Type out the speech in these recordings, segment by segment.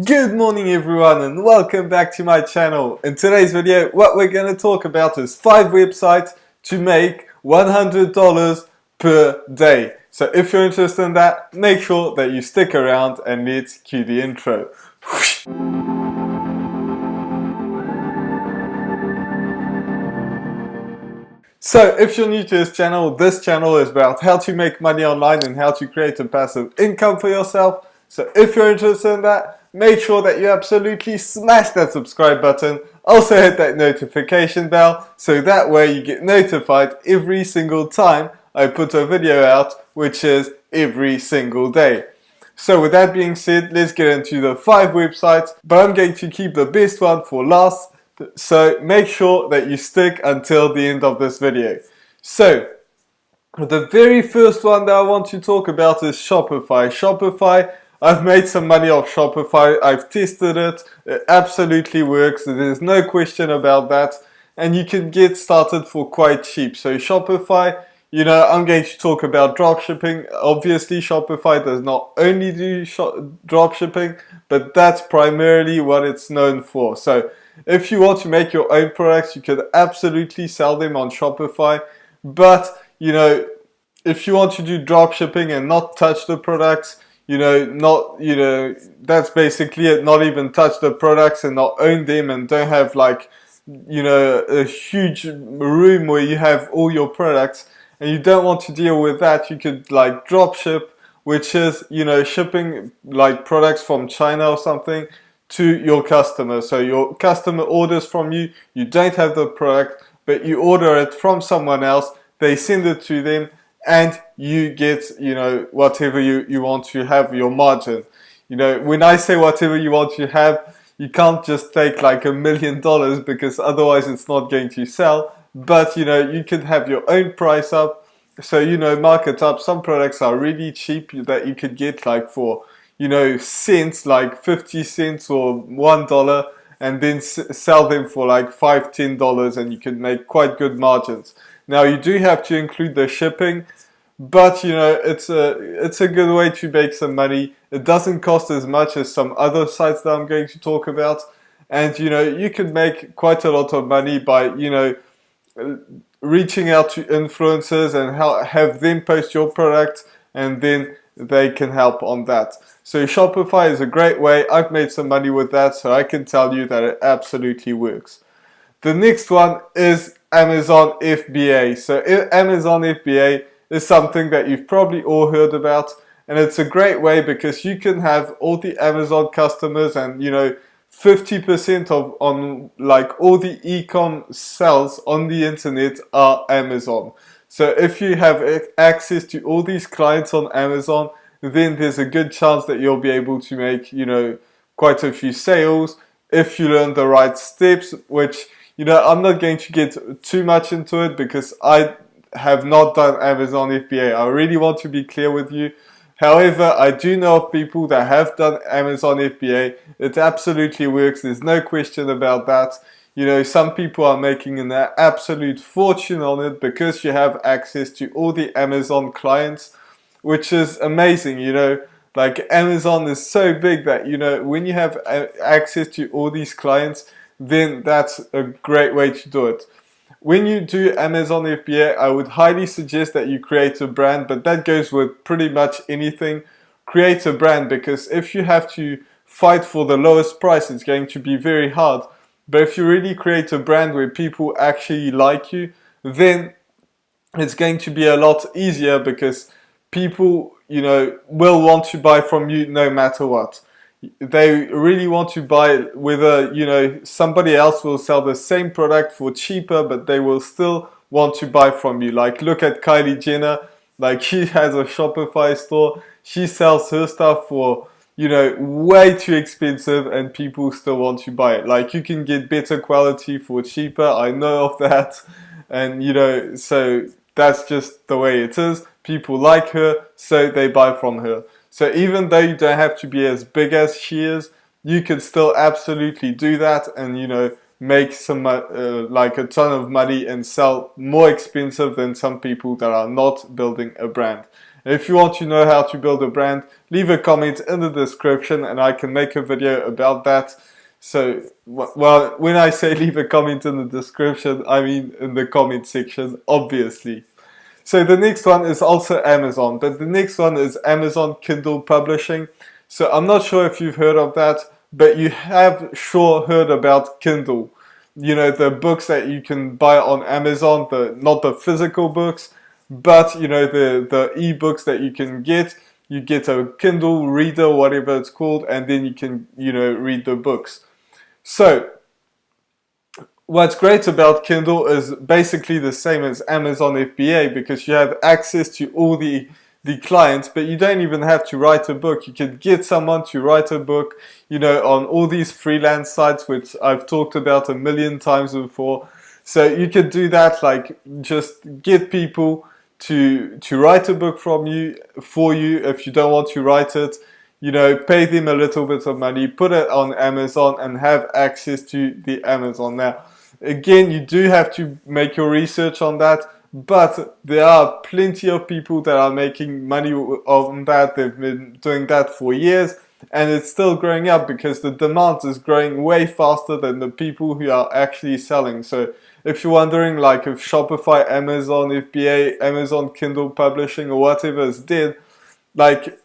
Good morning everyone and welcome back to my channel. In today's video what we're going to talk about is 5 websites to make $100 per day. So if you're interested in that, make sure that you stick around and let's cue the intro. So if you're new to this channel is about how to make money online and how to create a passive income for yourself. So if you're interested in that, make sure that you absolutely smash that subscribe button. Also hit that notification bell so that way you get notified every single time I put a video out, which is every single day. So with that being said, let's get into the 5 websites, but I'm going to keep the best one for last. So make sure that you stick until the end of this video. So the very first one that I want to talk about is Shopify. Shopify, I've made some money off Shopify. I've tested it. It absolutely works. There's no question about that. And you can get started for quite cheap. So Shopify, I'm going to talk about dropshipping. Obviously, Shopify does not only do dropshipping, but that's primarily what it's known for. So if you want to make your own products, you can absolutely sell them on Shopify. But, if you want to do dropshipping and not touch the products, that's basically it. Not even touch the products and not own them and don't have a huge room where you have all your products and you don't want to deal with that. You could dropship, which is, shipping products from China or something to your customer. So your customer orders from you, you don't have the product, but you order it from someone else, they send it to them, and you get, whatever you want to have, your margin. When I say whatever you want to have, you can't just take $1 million because otherwise it's not going to sell. But, you can have your own price up. So, mark it up. Some products are really cheap that you could get for cents, 50 cents or $1, and then sell them for $5, $10, and you can make quite good margins. Now you do have to include the shipping, but it's a good way to make some money. It doesn't cost as much as some other sites that I'm going to talk about, and you can make quite a lot of money by reaching out to influencers and have them post your product, and then they can help on that. So Shopify is a great way. I've made some money with that, so I can tell you that it absolutely works. The next one is Amazon FBA. So Amazon FBA is something that you've probably all heard about, and it's a great way because you can have all the Amazon customers and 50% of all the e-com sales on the internet are Amazon. So if you have access to all these clients on Amazon, then there's a good chance that you'll be able to make, quite a few sales if you learn the right steps, which, I'm not going to get too much into it because I have not done Amazon FBA. I really want to be clear with you. However, I do know of people that have done Amazon FBA. It absolutely works. There's no question about that. Some people are making an absolute fortune on it because you have access to all the Amazon clients, which is amazing. Amazon is so big that, when you have access to all these clients, then that's a great way to do it. When you do Amazon FBA, I would highly suggest that you create a brand, but that goes with pretty much anything. Create a brand, because if you have to fight for the lowest price, it's going to be very hard. But if you really create a brand where people actually like you, then it's going to be a lot easier because people, will want to buy from you no matter what. They really want to buy whether, somebody else will sell the same product for cheaper, but they will still want to buy from you. Look at Kylie Jenner. She has a Shopify store. She sells her stuff for, way too expensive, and people still want to buy it. You can get better quality for cheaper. I know of that. And, so that's just the way it is. People like her, so they buy from her. So even though you don't have to be as big as she is, you can still absolutely do that and, make some, a ton of money and sell more expensive than some people that are not building a brand. If you want to know how to build a brand, leave a comment in the description and I can make a video about that. So, well, when I say leave a comment in the description, I mean in the comment section, obviously. So the next one is also Amazon, but the next one is Amazon Kindle Publishing. So I'm not sure if you've heard of that, but you have sure heard about Kindle. You know, the books that you can buy on Amazon, not the physical books, but you know, the e-books that you can get. You get a Kindle reader, whatever it's called, and then you can, you know, read the books. So what's great about Kindle is basically the same as Amazon FBA, because you have access to all the clients, but you don't even have to write a book. You can get someone to write a book, you know, on all these freelance sites, which I've talked about a million times before. So you could do that, like just get people to write a book for you if you don't want to write it. You know, pay them a little bit of money, put it on Amazon and have access to the Amazon. Now, again, you do have to make your research on that, but there are plenty of people that are making money on that. They've been doing that for years, and it's still growing up because the demand is growing way faster than the people who are actually selling. So if you're wondering, like, if Shopify, Amazon FBA, Amazon Kindle Publishing, or whatever is dead, like,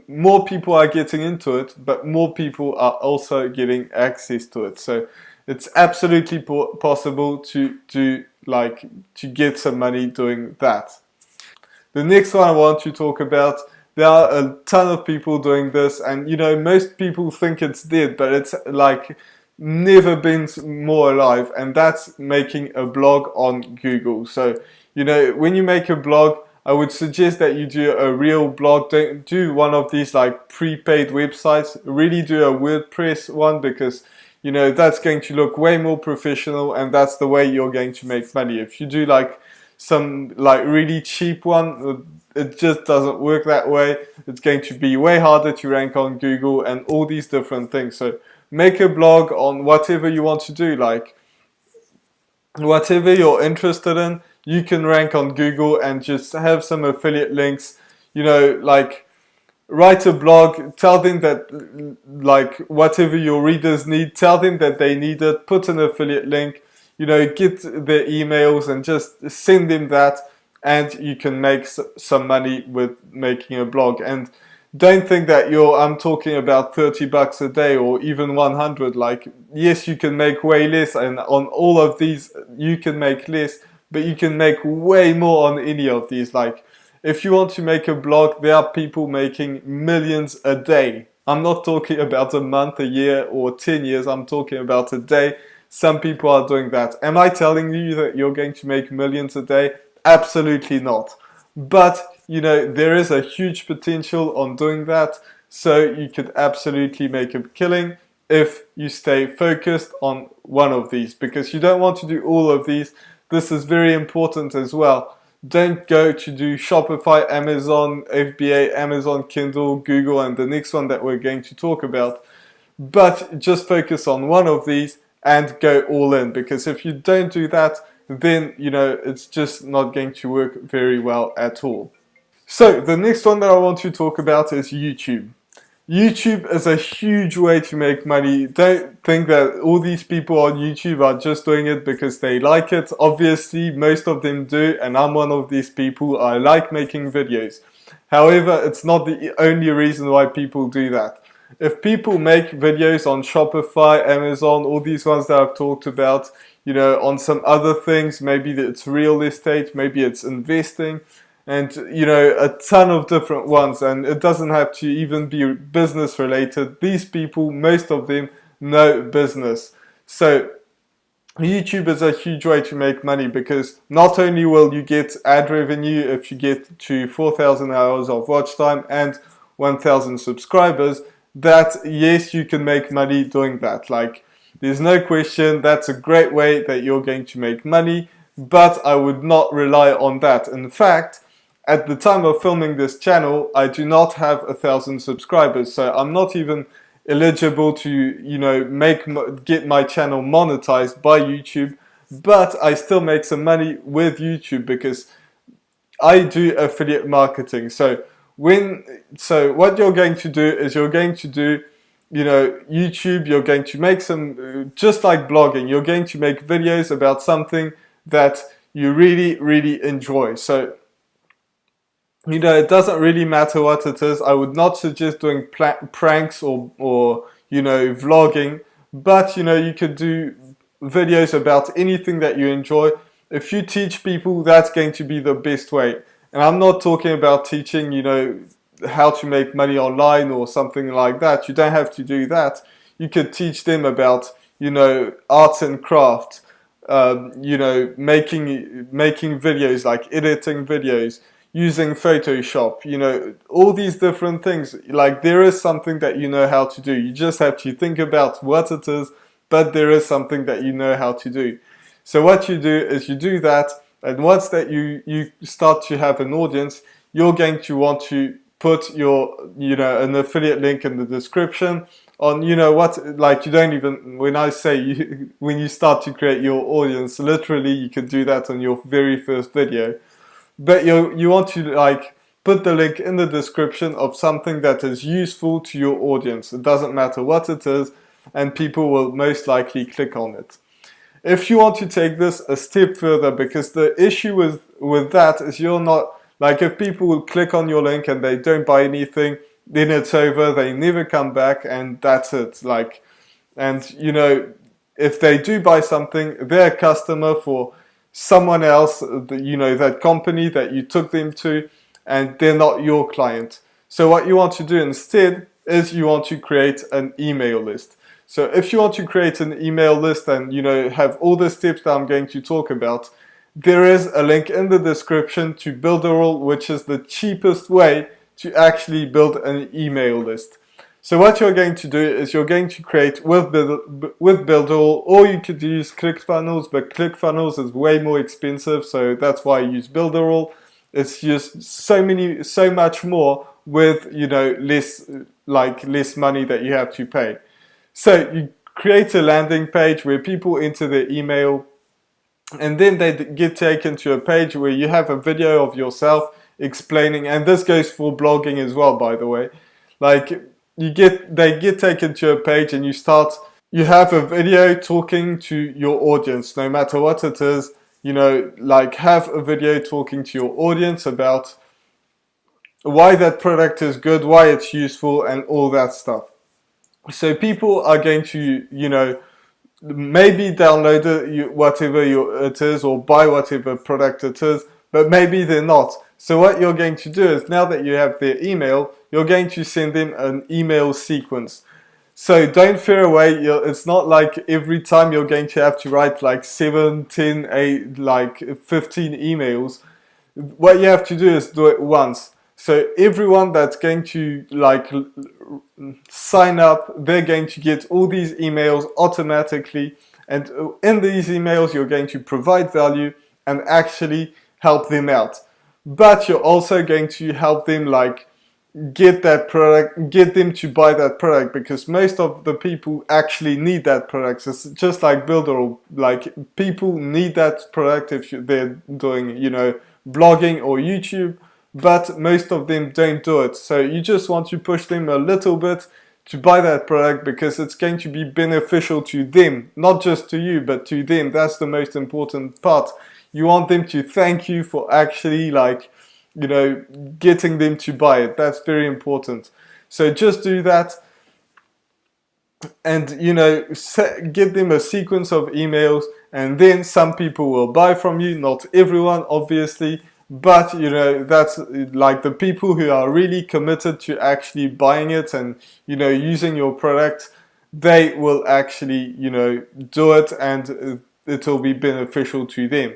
more people are getting into it, but more people are also getting access to it. So it's absolutely possible to get some money doing that. The next one I want to talk about, there are a ton of people doing this, and you know, most people think it's dead, but it's like never been more alive, and that's making a blog on Google. So, you know, when you make a blog, I would suggest that you do a real blog. Don't do one of these like prepaid websites. Really do a WordPress one, because you know, that's going to look way more professional, and that's the way you're going to make money. If you do like some like really cheap one, it just doesn't work that way. It's going to be way harder to rank on Google and all these different things. So make a blog on whatever you want to do, like whatever you're interested in. You can rank on Google and just have some affiliate links, you know, like write a blog, tell them that, like, whatever your readers need, tell them that they need it, put an affiliate link, you know, get their emails and just send them that, and you can make some money with making a blog. And don't think that I'm talking about $30 a day or even 100. Like, yes, you can make way less, and on all of these you can make less, but you can make way more on any of these. Like, if you want to make a blog, there are people making millions a day. I'm not talking about a month, a year, or 10 years. I'm talking about a day. Some people are doing that. Am I telling you that you're going to make millions a day? Absolutely not. But, you know, there is a huge potential on doing that. So you could absolutely make a killing if you stay focused on one of these, because you don't want to do all of these. This is very important as well. Don't go to do Shopify, Amazon, FBA, Amazon Kindle, Google, and the next one that we're going to talk about. But just focus on one of these and go all in, because if you don't do that, then, you know, it's just not going to work very well at all. So the next one that I want to talk about is YouTube. YouTube is a huge way to make money. Don't think that all these people on YouTube are just doing it because they like it. Obviously, most of them do, and I'm one of these people. I like making videos. However, it's not the only reason why people do that. If people make videos on Shopify, Amazon, all these ones that I've talked about, you know, on some other things, maybe it's real estate, maybe it's investing, and, you know, a ton of different ones, and it doesn't have to even be business related. These people, most of them, know business. So YouTube is a huge way to make money, because not only will you get ad revenue if you get to 4,000 hours of watch time and 1,000 subscribers, that yes, you can make money doing that. Like, there's no question, that's a great way that you're going to make money, but I would not rely on that. In fact, at the time of filming this channel, I do not have 1,000 subscribers, so I'm not even eligible to, you know, get my channel monetized by YouTube, but I still make some money with YouTube, because I do affiliate marketing. So what you're going to do is you're going to do, YouTube. You're going to make some, just like blogging, you're going to make videos about something that you really, really enjoy. So, it doesn't really matter what it is. I would not suggest doing pranks or vlogging, but you could do videos about anything that you enjoy. If you teach people, that's going to be the best way. And I'm not talking about teaching, how to make money online or something like that. You don't have to do that. You could teach them about, arts and craft, making videos, like editing videos, using Photoshop, all these different things. Like, there is something that you know how to do. You just have to think about what it is, but there is something that you know how to do. So what you do is you do that, and once that you start to have an audience, you're going to want to put your, an affiliate link in the description on, like, you don't even, when I say when you start to create your audience, literally you can do that on your very first video. But you want to, like, put the link in the description of something that is useful to your audience. It doesn't matter what it is, and people will most likely click on it. If you want to take this a step further, because the issue with that is you're not, like, if people will click on your link and they don't buy anything, then it's over, they never come back, and that's it. Like, and if they do buy something, they're a customer for someone else, that company that you took them to, and they're not your client. So what you want to do instead is you want to create an email list. So if you want to create an email list and have all the steps that I'm going to talk about, there is a link in the description to Builderall, which is the cheapest way to actually build an email list. So what you're going to do is you're going to create with Builderall, or you could use ClickFunnels, but ClickFunnels is way more expensive, so that's why I use Builderall. It's just so much more with less money that you have to pay. So you create a landing page where people enter their email, and then they get taken to a page where you have a video of yourself explaining, and this goes for blogging as well, by the way. Like, they get taken to a page, and you have a video talking to your audience, no matter what it is. Like, have a video talking to your audience about why that product is good, why it's useful, and all that stuff. So people are going to, maybe download it, whatever it is, or buy whatever product it is, but maybe they're not. So what you're going to do is, now that you have their email, you're going to send them an email sequence. So don't fear away. It's not like every time you're going to have to write like 7, 10, 8, like 15 emails. What you have to do is do it once. So everyone that's going to sign up, they're going to get all these emails automatically. And in these emails, you're going to provide value and actually help them out. But you're also going to help them get that product, get them to buy that product, because most of the people actually need that product. It's just like Builder, like, people need that product if they're doing, blogging or YouTube, but most of them don't do it. So you just want to push them a little bit to buy that product, because it's going to be beneficial to them, not just to you, but to them. That's the most important part. You want them to thank you for actually getting them to buy it. That's very important. So just do that, and get them a sequence of emails, and then some people will buy from you. Not everyone, obviously, but that's like the people who are really committed to actually buying it and using your product. They will actually do it, and it will be beneficial to them.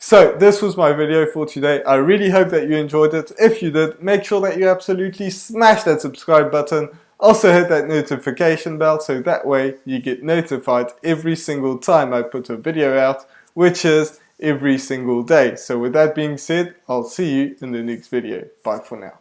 So this was my video for today. I really hope that you enjoyed it. If you did, make sure that you absolutely smash that subscribe button. Also hit that notification bell, so that way you get notified every single time I put a video out, which is every single day. So with that being said, I'll see you in the next video. Bye for now.